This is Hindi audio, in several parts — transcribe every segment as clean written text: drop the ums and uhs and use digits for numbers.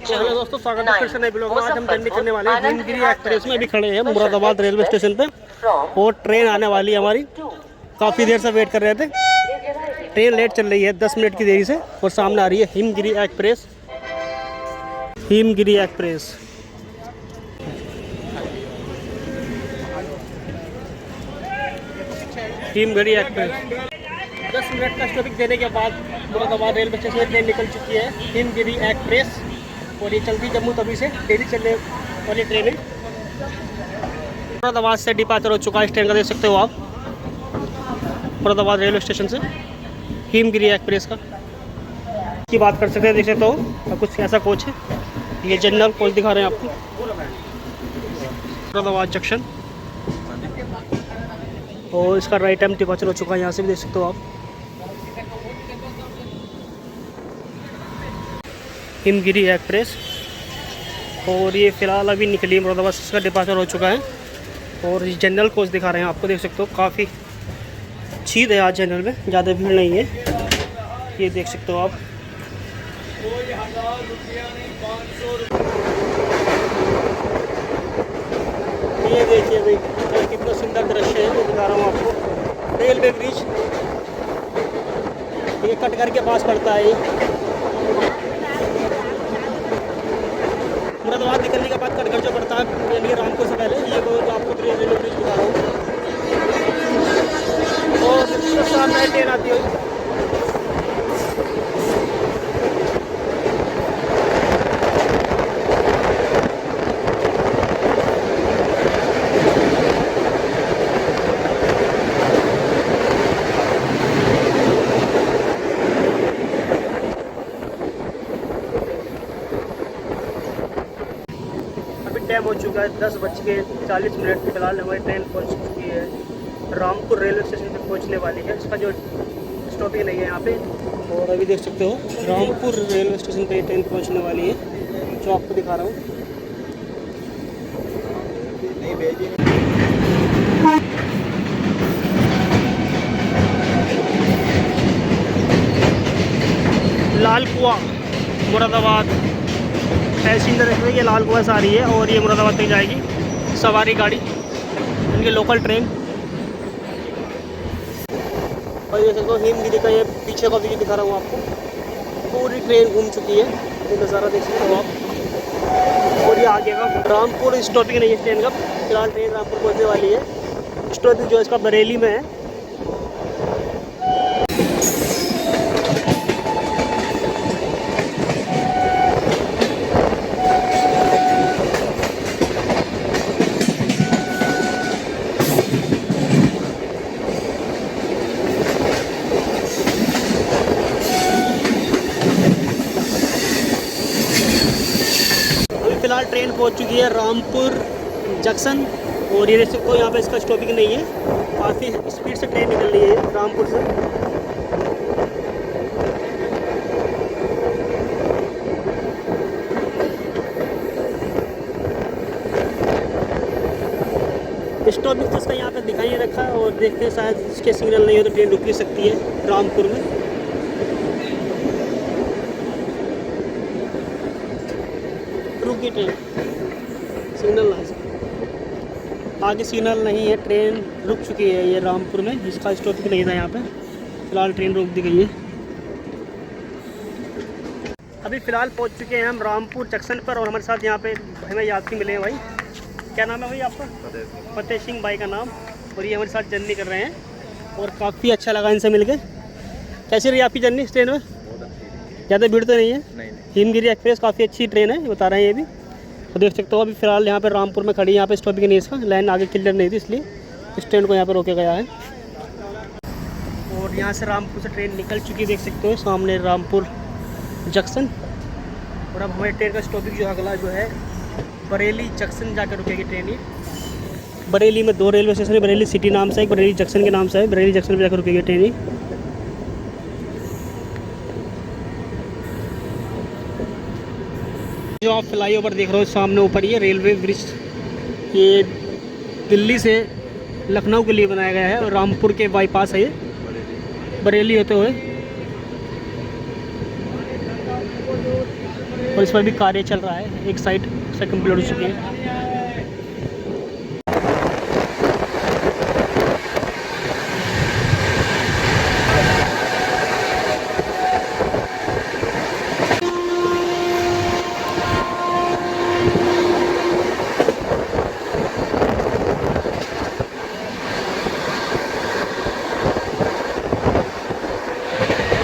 हेलो दोस्तों, स्वागत है फिर से नए ब्लॉग में। आज हम जर्नी करने वाले हैं हिमगिरी एक्सप्रेस में। अभी खड़े हैं मुरादाबाद रेलवे स्टेशन पे और ट्रेन आने वाली है हमारी। काफ़ी देर से वेट कर रहे थे, ट्रेन लेट चल रही है 10 मिनट की देरी से। और सामने आ रही है Himgiri express. Himgiri express Himgiri express 10 minute का स्टॉपिंग देने के बाद मुरादाबाद रेलवे स्टेशन से ट्रेन निकल चुकी है हिमगिरी एक्सप्रेस। और ये चलती जम्मू तवी से डेली चलने वाली ट्रेन है। मुरादाबाद से डिपार्चर हो चुका है इस ट्रेन का, देख सकते हो आप। मुरादाबाद रेलवे स्टेशन से हिमगिरी एक्सप्रेस का की बात कर सकते हैं, देख सकते हो। और कुछ ऐसा कोच है, ये जनरल कोच दिखा रहे हैं आपको। मुरादाबाद जंक्शन और इसका राइट टाइम डिपार्चर हो चुका है, यहाँ से भी देख सकते हो आप। हिमगिरी एक्सप्रेस और ये फ़िलहाल अभी निकली मुरादाबाद से, इसका डिपार्चर हो चुका है। और ये जनरल कोच दिखा रहे हैं आपको, देख सकते हो। काफ़ी छीद है आज जनरल में, ज़्यादा भीड़ नहीं है, ये देख सकते हो आप। ये देखिए भाई, कितना सुंदर दृश्य है, वो दिखा रहा हूँ आपको। रेलवे ब्रिज ये कटघर के पास पड़ता है। मुरादाबाद निकलने के बाद कटघर जो पड़ता है यानी रामपुर से पहले, ये वो आपको रेलवे ब्रिज दिखा रहा हूँ। और सामने ट्रेन आती है। टाइम हो चुका है 10:40। फिलहाल हमारी ट्रेन पहुंच चुकी है रामपुर रेलवे स्टेशन पे पहुंचने वाली है। इसका जो स्टॉपिंग नहीं है यहाँ पे। और अभी देख सकते हो रामपुर रेलवे स्टेशन पे ट्रेन पहुंचने वाली है, जो आपको दिखा रहा हूँ। लाल कुआं मुरादाबाद पैसेंजर एक्सप्रेस, ये लाल कुआं से आ रही है और ये मुरादाबाद तक जाएगी सवारी गाड़ी, इनकी लोकल ट्रेन। और ये देखो हिमगिरी का ये पीछे का व्यू दिखा रहा हूँ आपको। पूरी ट्रेन घूम चुकी है, ये नज़ारा देख सकते हो आप। और ये आगे का रामपुर स्टॉपिंग नहीं है ट्रेन का। फिलहाल ट्रेन रामपुर पहुँचने वाली है। स्टॉपिंग जो इसका बरेली में है। फिलहाल ट्रेन पहुंच चुकी है रामपुर जंक्शन। और ये देख सकते हो यहाँ पे इसका स्टॉपिंग नहीं है, काफ़ी स्पीड से ट्रेन निकल रही है रामपुर से। स्टॉपिंग तो इसका यहाँ पे दिखाई नहीं रखा है। और देखते हैं, शायद इसके सिग्नल नहीं हो तो ट्रेन रुक भी सकती है रामपुर में। रुकी ट्रेन, सिग्नल आगे सिग्नल नहीं है, ट्रेन रुक चुकी है ये रामपुर में। जिसका स्टॉपिंग नहीं था यहाँ पे, फिलहाल ट्रेन रोक दी गई है। अभी फ़िलहाल पहुँच चुके हैं हम रामपुर जंक्शन पर। और हमारे साथ यहाँ पे हमें यात्री मिले हैं भाई। क्या नाम है भाई आपका? फतेह सिंह भाई का नाम। और ये हमारे साथ जर्नी कर रहे हैं और काफ़ी अच्छा लगा इनसे मिलके। कैसी रही आपकी जर्नी इस ट्रेन में? ज़्यादा भीड़ तो नहीं है? नहीं। हिमगिरी एक्सप्रेस काफ़ी अच्छी ट्रेन है, बता रहे हैं ये भी। तो देख सकते हो अभी फ़िलहाल यहाँ पे रामपुर में खड़ी है। यहाँ पे स्टॉपिंग नहीं है, इसका लाइन आगे क्लियर नहीं थी, इसलिए इस ट्रेन को यहाँ पे रोका गया है। और यहाँ से रामपुर से ट्रेन निकल चुकी है, देख सकते हो सामने रामपुर जंक्शन। और अब हमारी ट्रेन का स्टॉपिंग जो अगला जो है बरेली जंक्शन जाकर रुकेगी ट्रेन। ये बरेली में 2 रेलवे स्टेशन है, बरेली सिटी नाम से, एक बरेली जंक्शन के नाम से है। बरेली जंक्शन पर जाकर रुकेगी ट्रेन। जो आप फ्लाईओवर देख रहे हो सामने ऊपर, ये रेलवे ब्रिज ये दिल्ली से लखनऊ के लिए बनाया गया है। और रामपुर के बाईपास है ये, बरेली होते हुए। और इस पर भी कार्य चल रहा है, एक साइड से कंप्लीट हो चुकी है।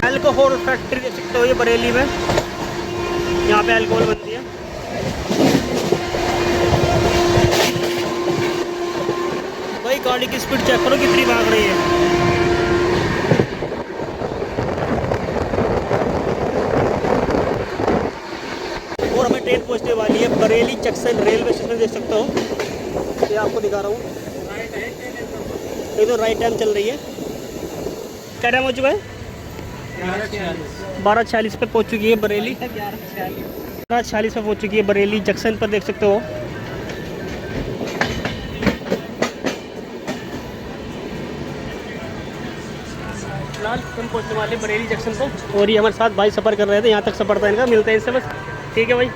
अल्कोहल फैक्ट्री देख सकते हो ये बरेली में, यहाँ पे अल्कोहल बनती है। भाई गाड़ी की स्पीड चेक करो कितनी भाग रही है। और हमें ट्रेन पहुँचने वाली है बरेली जंक्शन रेलवे स्टेशन, देख सकते हो, ये आपको दिखा रहा हूँ। ये तो राइट टाइम चल रही है। क्या टाइम हो चुका है? 12:46 पे पहुंच चुकी है बरेली। 12:46 पे पहुंच चुकी है बरेली जंक्शन पर, देख सकते हो। फिलहाल हम पहुंचने वाले बरेली जंक्शन पर, और ये हमारे साथ भाई सफ़र कर रहे थे, यहाँ तक सफ़र था इनका। मिलते हैं इनसे बस, ठीक है भाई।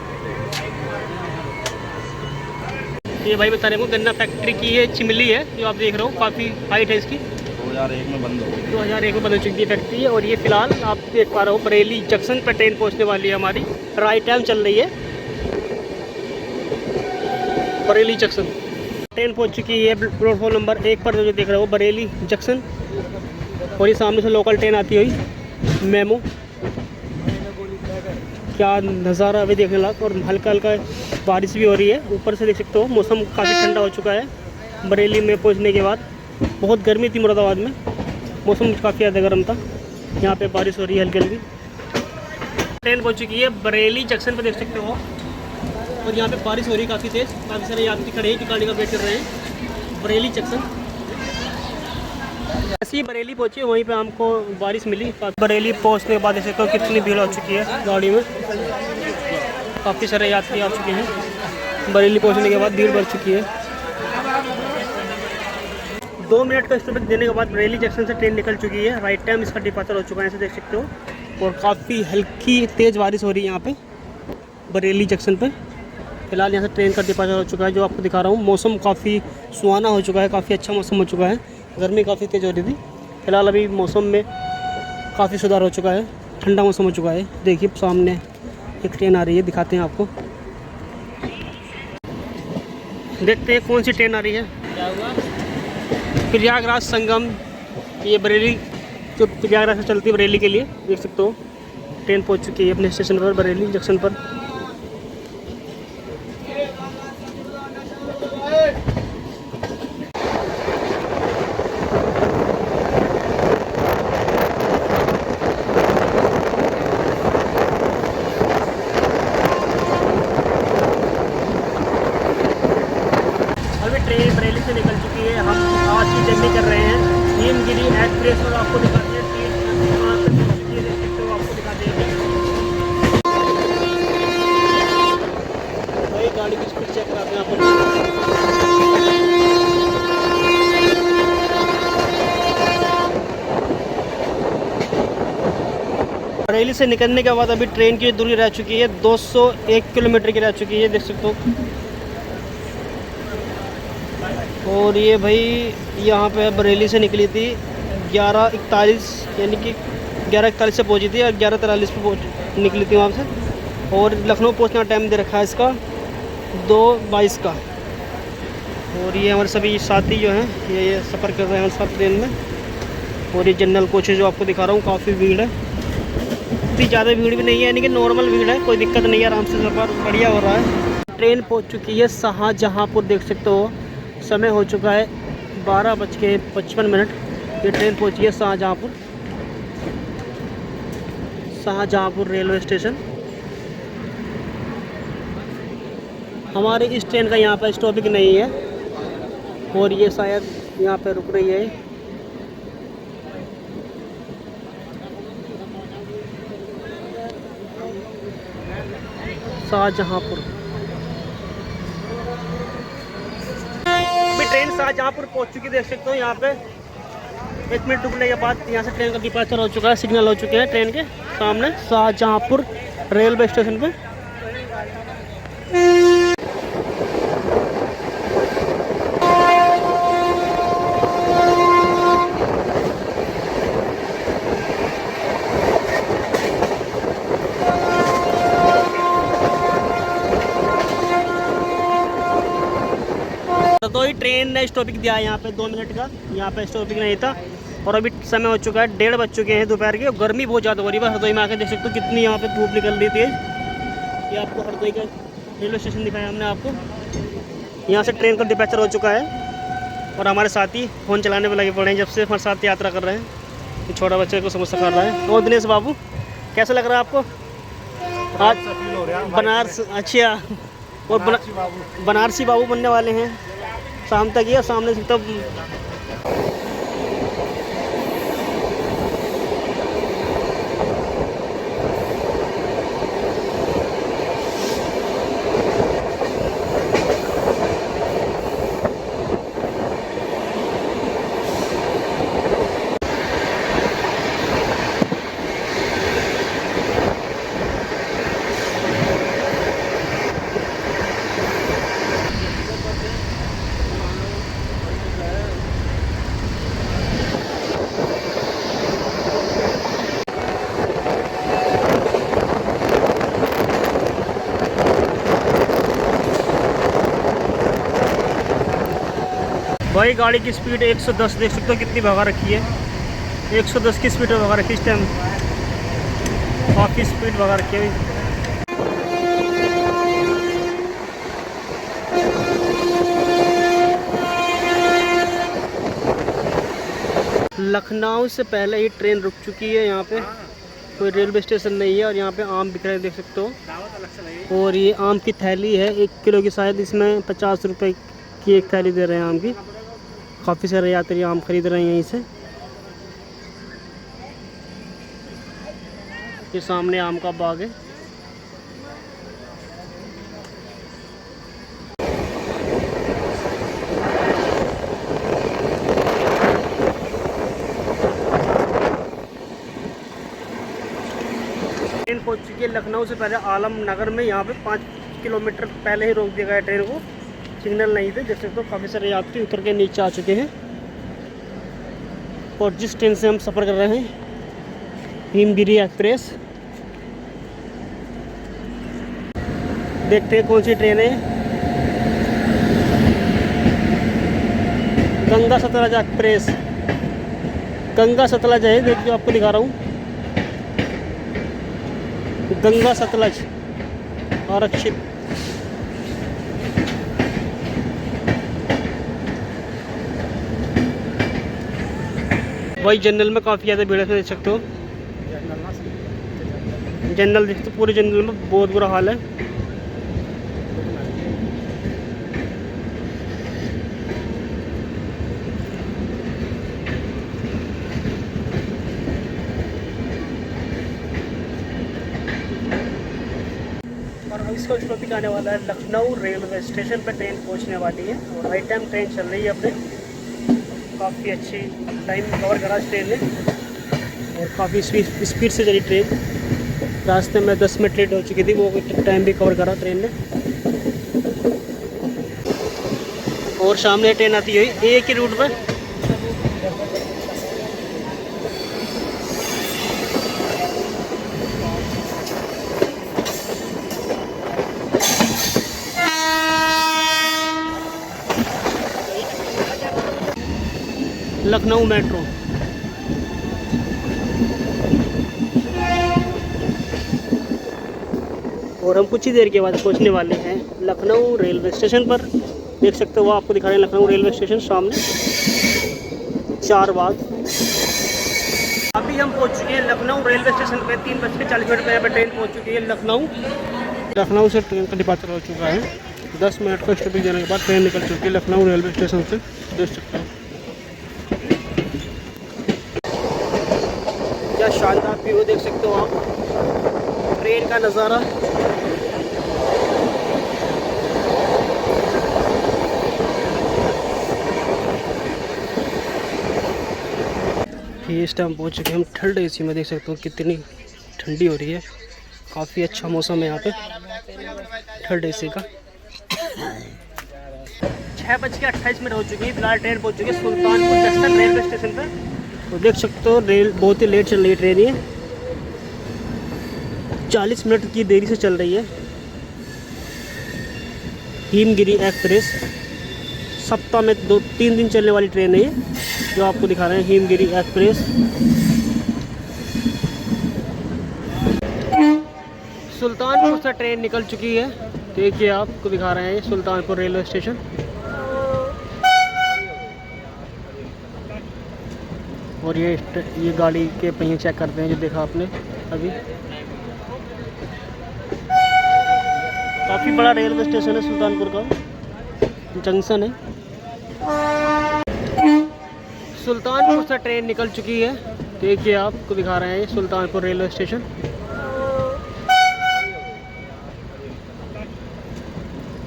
ये भाई बता रहे हैं गन्ना फैक्ट्री की ये चिमली है जो आप देख रहे हो, काफ़ी हाइट है इसकी। 2001 में बंद हो गई। 2001 में बंद हो चुकी है फैक्ट्री। और ये फिलहाल आप देख पा रहे हो बरेली जंक्शन पर ट्रेन पहुंचने वाली है हमारी, राइट टाइम चल रही है। बरेली जंक्शन ट्रेन पहुंच चुकी है प्लेटफॉर्म नंबर 1 पर, जो देख रहे हो बरेली जंक्शन। और ये सामने से लोकल ट्रेन आती हुई मेमो। क्या नज़ारा अभी देखने लायक, और हल्का हल्का बारिश भी हो रही है। ऊपर से देख सकते हो मौसम काफ़ी ठंडा हो चुका है बरेली में पहुंचने के बाद। बहुत गर्मी थी मुरादाबाद में, मौसम काफ़ी ज़्यादा गर्म था। यहाँ पे बारिश हो रही है हल्की हल्की। ट्रेन पहुंच चुकी है बरेली जंक्शन पे, देख सकते हो। और यहाँ पे बारिश हो रही है काफ़ी तेज़, काफ़ी सारे यात्री खड़े हैं जो गाड़ी का वेट कर रहे हैं। बरेली जंक्शन ऐसे ही बरेली पहुँची, वहीं पे हमको बारिश मिली। बरेली पहुँचने के बाद देख सकते हो कितनी भीड़ हो चुकी है गाड़ी में। काफ़ी सारे यात्री आ चुके हैं। बरेली पहुँचने के बाद भीड़ बढ़ चुकी है। 2 मिनट का स्टॉपेज देने के बाद बरेली जंक्शन से ट्रेन निकल चुकी है। राइट टाइम इसका डिपार्चर हो चुका है, ऐसे देख सकते हो। और काफ़ी हल्की तेज़ बारिश हो रही है यहाँ पे बरेली जंक्शन पे। फिलहाल यहाँ से ट्रेन का डिपार्चर हो चुका है, जो आपको दिखा रहा हूँ। मौसम काफ़ी सुहाना हो चुका है, काफ़ी अच्छा मौसम हो चुका है। गर्मी काफ़ी तेज़ हो रही थी, फिलहाल अभी मौसम में काफ़ी सुधार हो चुका है, ठंडा मौसम हो चुका है। देखिए सामने एक ट्रेन आ रही है, दिखाते हैं आपको। देखते हैं कौन सी ट्रेन आ रही है। क्या हुआ? प्रयागराज संगम, ये बरेली जो प्रयागराज से चलती है बरेली के लिए, देख सकते हो। ट्रेन पहुंच चुकी है अपने स्टेशन पर, बरेली जंक्शन पर। अभी ट्रेन बरेली से निकल चुकी है। हम आज की जर्नी कर रहे हैं हिमगिरी एक्सप्रेस, और आपको दिखाते हैं ट्रेन कहाँ पे पहुँच चुकी है, देख सकते हो। आपको दिखाते हैं भाई गाड़ी की स्पीड चेक कराते हैं आपको। बरेली से निकलने के बाद अभी ट्रेन की दूरी रह चुकी है 201 किलोमीटर की रह चुकी है, देख सकते हो। और ये भाई यहाँ पे बरेली से निकली थी 11:41, यानी कि 11:41 से पहुँची थी, और 11:43 पे निकली थी वहाँ से। और लखनऊ पहुँचना टाइम दे रखा है इसका 2:22 का। और ये हमारे सभी साथी जो हैं ये सफ़र कर रहे हैं हमारे साथ ट्रेन में। और ये जनरल कोच है जो आपको दिखा रहा हूँ, काफ़ी भीड़ है। इतनी ज़्यादा भीड़ भी नहीं है, यानी कि नॉर्मल भीड़ है, कोई दिक्कत नहीं है, आराम से सफ़र बढ़िया हो रहा है। ट्रेन पहुँच चुकी है शाहजहाँपुर, देख सकते हो। समय हो चुका है 12:55। ये ट्रेन पहुंची है शाहजहाँपुर रेलवे स्टेशन। हमारे इस ट्रेन का यहाँ पर स्टॉपिंग नहीं है, और ये शायद यहाँ पे रुक रही है। शाहजहाँपुर ट्रेन शाहजहाँपुर पहुंच चुकी, देख सकते हो। यहाँ पे 1 मिनट रुकने के बाद यहाँ से ट्रेन का डिपार्चर हो चुका है, सिग्नल हो चुके हैं ट्रेन के सामने शाहजहाँपुर रेलवे स्टेशन पे। हरदोई ट्रेन ने स्टॉपिंग दिया है यहाँ पे 2 मिनट का, यहाँ पे स्टॉपिंग नहीं था। और अभी समय हो चुका है 1:30 बज चुके हैं दोपहर के, और गर्मी बहुत ज़्यादा हो रही है। हरदोई में आकर देख सकते हो कितनी यहाँ पे धूप निकल रही थी। ये आपको हरदोई का रेलवे स्टेशन दिखाया हमने आपको। यहाँ से ट्रेन का डिपैचर हो चुका है और हमारे साथी फ़ोन चलाने पर लगे पड़े हैं जब से हमारे साथ यात्रा कर रहे हैं। ये छोटा बच्चे को समोसा खा रहा है। और दिनेश बाबू कैसा लग रहा है आपको आज? बनारस, अच्छा, और बनारसी बाबू बनने वाले हैं शाम तक ही। और सामने से तब भाई गाड़ी की स्पीड 110 देख सकते हो कितनी भगा रखी है। 110 की स्पीड में भगा रखी है इस टाइम, काफ़ी स्पीड भगा रखी है। लखनऊ से पहले ही ट्रेन रुक चुकी है। यहाँ पे कोई रेलवे स्टेशन नहीं है और यहाँ पे आम बिक रहे हैं देख सकते हो। और ये आम की थैली है 1 किलो की, शायद इसमें 50 रुपये की एक थैली दे रहे हैं आम की। काफ़ी सारे यात्री आम खरीद रहे हैं यहीं से। ये सामने आम का बाग है। ट्रेन पहुंच चुकी है लखनऊ से पहले आलमनगर में। यहाँ पे 5 किलोमीटर पहले ही रोक दिया गया ट्रेन को, सिग्नल नहीं थे। जैसे तो काफ़ी सारे यात्री उतर के नीचे आ चुके हैं। और जिस ट्रेन से हम सफ़र कर रहे हैं हिमगिरी एक्सप्रेस, देखते हैं कौन सी ट्रेन है। गंगा सतलज एक्सप्रेस, गंगा सतलज है, देखिए आपको दिखा रहा हूँ। गंगा सतलज आरक्षित। भाई जनरल में काफ़ी ज़्यादा भीड़ है, देख सकते हो। जनरल देख सकते हो, पूरे जनरल में बहुत बुरा हाल है। और अब इसका टॉपिक आने वाला है लखनऊ रेलवे स्टेशन पर ट्रेन पहुंचने वाली है। और राइट टाइम ट्रेन चल रही है अपने, काफ़ी अच्छी टाइम कवर करा ट्रेन ने और काफ़ी स्पीड से चली ट्रेन। रास्ते में 10 मिनट लेट हो चुकी थी, वो टाइम भी कवर करा ट्रेन ने। और सामने ट्रेन आती हुई एक ही रूट पर। लखनऊ मेट्रो। और हम कुछ ही देर के बाद पहुंचने वाले हैं लखनऊ रेलवे स्टेशन पर। देख सकते हो वो आपको दिखा रहे हैं लखनऊ रेलवे स्टेशन सामने 4 बाग। अभी हम पहुंच चुके हैं लखनऊ रेलवे स्टेशन पे। 3:40 पर यहाँ पर ट्रेन पहुंच चुकी है लखनऊ से ट्रेन का डिपार्चर हो चुका है। 10 मिनट का स्टॉपिंग देने के बाद ट्रेन निकल चुकी है लखनऊ रेलवे स्टेशन से, देख सकते हो। क्या शानदार व्यू देख सकते हो आप, ट्रेन का नज़ारा। इस टाइम पहुँच चुके हैं हम थर्ड एसी में। देख सकते हो कितनी ठंडी हो रही है, काफ़ी अच्छा मौसम है यहाँ पे थर्ड एसी का। 6:28 हो चुकी है। फिलहाल ट्रेन पहुँच चुकी है सुल्तानपुर जंक्शन रेलवे स्टेशन पर। तो देख सकते हो रेल बहुत ही लेट चल रही है ट्रेन, ये 40 मिनट की देरी से चल रही है। हिमगिरी एक्सप्रेस सप्ताह में 2-3 दिन चलने वाली ट्रेन है ये, जो आपको दिखा रहे हैं, हिमगिरी एक्सप्रेस। सुल्तानपुर से ट्रेन निकल चुकी है। देखिए आपको दिखा रहे हैं सुल्तानपुर रेलवे स्टेशन। और ये गाड़ी के पहिए चेक करते हैं, जो देखा आपने अभी। काफ़ी बड़ा रेलवे स्टेशन है सुल्तानपुर का, जंक्शन है। सुल्तानपुर से ट्रेन निकल चुकी है। देखिए आपको दिखा रहे हैं सुल्तानपुर रेलवे स्टेशन।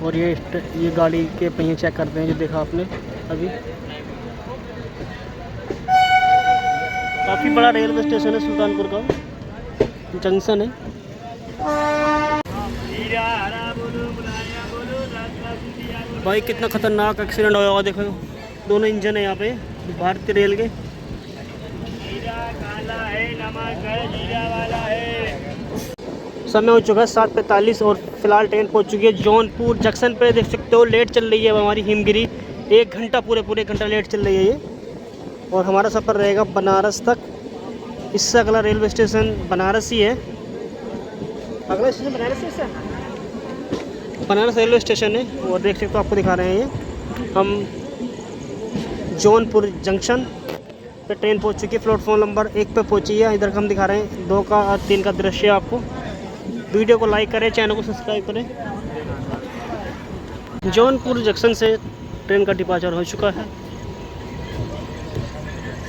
और ये गाड़ी के पहिए चेक करते हैं, जो देखा आपने अभी। काफ़ी बड़ा रेलवे स्टेशन है सुल्तानपुर का, जंक्शन है। भाई कितना खतरनाक एक्सीडेंट हुआ होगा, देखो दोनों इंजन है यहाँ पे भारतीय रेल के। समय हो चुका है 7:45 और फिलहाल ट्रेन पहुँच चुकी है जौनपुर जंक्शन पे। देख सकते हो लेट चल रही है हमारी हिमगिरी, 1 घंटा पूरे 1 घंटा लेट चल रही है ये। और हमारा सफ़र रहेगा बनारस तक। इससे अगला रेलवे स्टेशन बनारस ही है। अगला स्टेशन बनारस है, इससे बनारस रेलवे स्टेशन है। और देख सकते हो आपको दिखा रहे हैं ये हम जौनपुर जंक्शन पे ट्रेन पहुंच चुकी है। प्लेटफॉर्म नंबर 1 पे पहुंची है। इधर का हम दिखा रहे हैं 2 का और 3 का दृश्य आपको। वीडियो को लाइक करें, चैनल को सब्सक्राइब करें। जौनपुर जंक्शन से ट्रेन का डिपार्चर हो चुका है।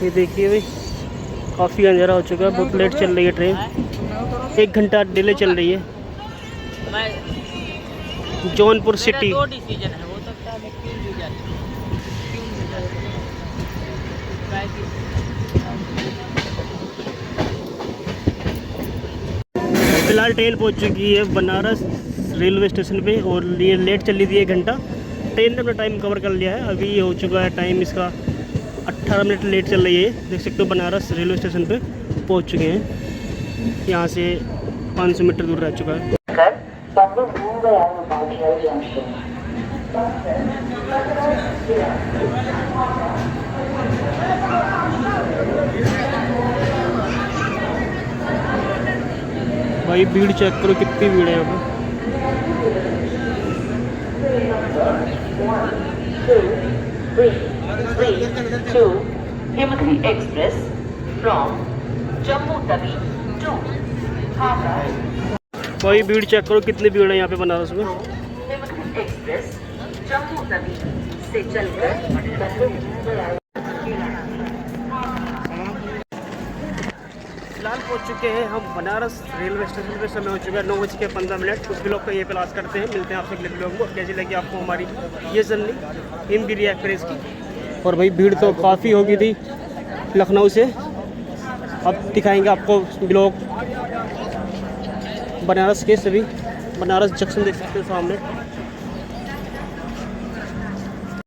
ये देखिए भाई, काफ़ी अंधेरा हो चुका है, बहुत लेट चल रही है ट्रेन, 1 घंटा डिले चल रही है। जौनपुर सिटी। दो डिसीजन है, हो सकता है क्यों भी जाए, फिलहाल ट्रेन पहुंच चुकी है बनारस रेलवे स्टेशन पे और ये लेट चल रही थी 1 घंटा। ट्रेन ने अपना टाइम कवर कर लिया है। अभी हो चुका है टाइम इसका 18 मिनट लेट चल रही है। देख सकते हो बनारस रेलवे स्टेशन पे पहुंच चुके हैं। यहाँ से 500 मीटर दूर रह चुका है। भाई भीड़ चेक करो, कितनी भीड़ है यहाँ पर। 1, 2, 3, 2 Himagiri Express from Jammu Tawi to Howrah. भाई भीड़ चेक करो, कितनी भीड़ है यहाँ पे बनारस में। हिमगिरी एक्सप्रेस जम्मू तवी से चलकर फिलहाल पहुँच चुके हैं हम बनारस रेलवे स्टेशन पे। समय हो चुका है 9:15। उस ब्लॉग का ये क्लास करते हैं। मिलते हैं आपसे अगले ब्लॉग में। कैसी लगी आपको हमारी ये जर्नी हिमगिरी एक्सप्रेस की। और भाई भीड़ तो काफ़ी हो गई थी लखनऊ से। अब दिखाएंगे आपको ब्लॉग बनारस के सभी। बनारस जंक्शन देख सकते हो सामने।